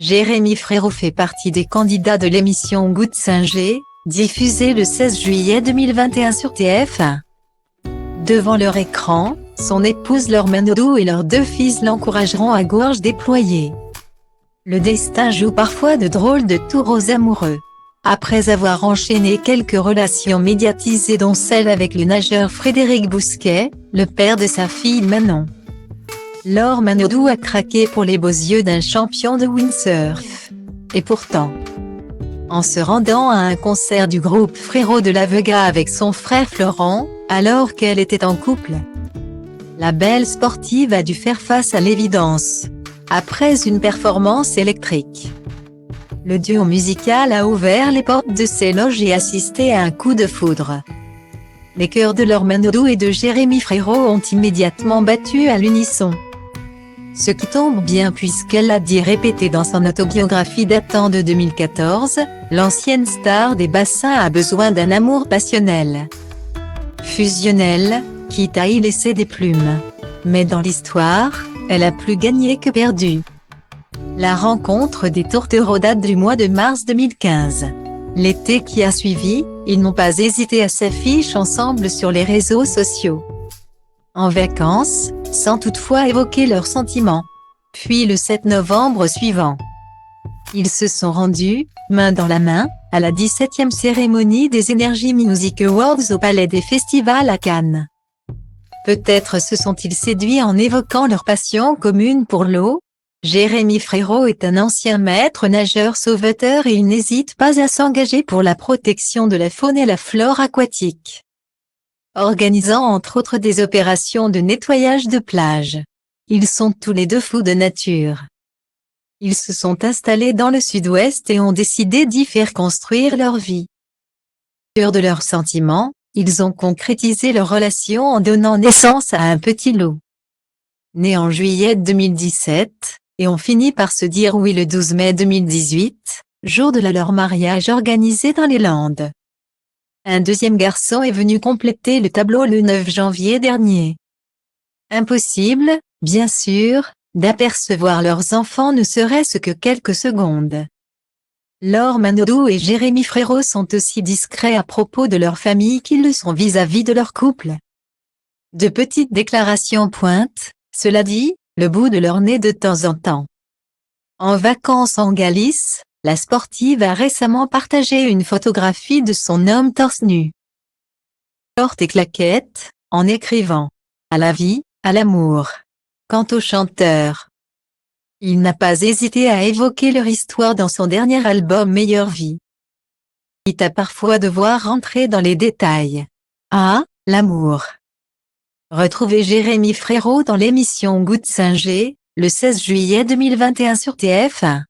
Jérémy Frérot fait partie des candidats de l'émission Goût de Singer, diffusée le 16 juillet 2021 sur TF1. Devant leur écran, son épouse Laure Manodou et leurs deux fils l'encourageront à gorge déployée. Le destin joue parfois de drôles de tours aux amoureux. Après avoir enchaîné quelques relations médiatisées dont celle avec le nageur Frédéric Bousquet, le père de sa fille Manon, Laure Manodou a craqué pour les beaux yeux d'un champion de windsurf. Et pourtant, en se rendant à un concert du groupe Frérot de la Vega avec son frère Florent, alors qu'elle était en couple, la belle sportive a dû faire face à l'évidence. Après une performance électrique, le duo musical a ouvert les portes de ses loges et assisté à un coup de foudre. Les cœurs de Laure Manodou et de Jérémy Frérot ont immédiatement battu à l'unisson. Ce qui tombe bien puisqu'elle l'a dit répété dans son autobiographie datant de 2014, l'ancienne star des bassins a besoin d'un amour passionnel, fusionnel, quitte à y laisser des plumes. Mais dans l'histoire, elle a plus gagné que perdu. La rencontre des tourtereaux date du mois de mars 2015. L'été qui a suivi, ils n'ont pas hésité à s'afficher ensemble sur les réseaux sociaux, en vacances, sans toutefois évoquer leurs sentiments. Puis le 7 novembre suivant, ils se sont rendus, main dans la main, à la 17e cérémonie des Energy Music Awards au Palais des Festivals à Cannes. Peut-être se sont-ils séduits en évoquant leur passion commune pour l'eau. Jérémy Frérot est un ancien maître nageur sauveteur et il n'hésite pas à s'engager pour la protection de la faune et la flore aquatique, organisant entre autres des opérations de nettoyage de plage. Ils sont tous les deux fous de nature. Ils se sont installés dans le sud-ouest et ont décidé d'y faire construire leur vie. Sûrs de leurs sentiments, ils ont concrétisé leur relation en donnant naissance à un petit loup, né en juillet 2017, et ont fini par se dire oui le 12 mai 2018, jour de leur mariage organisé dans les Landes. Un deuxième garçon est venu compléter le tableau le 9 janvier dernier. Impossible, bien sûr, d'apercevoir leurs enfants ne serait-ce que quelques secondes. Laure Manodou et Jérémy Frérot sont aussi discrets à propos de leur famille qu'ils le sont vis-à-vis de leur couple. De petites déclarations pointent, cela dit, le bout de leur nez de temps en temps. En vacances en Galice, la sportive a récemment partagé une photographie de son homme torse nu, short et claquettes, en écrivant « À la vie, à l'amour ». Quant au chanteur, il n'a pas hésité à évoquer leur histoire dans son dernier album Meilleure Vie, quitte à parfois devoir rentrer dans les détails. Ah, l'amour. Retrouvez Jérémy Frérot dans l'émission Goût de Singer, le 16 juillet 2021 sur TF1.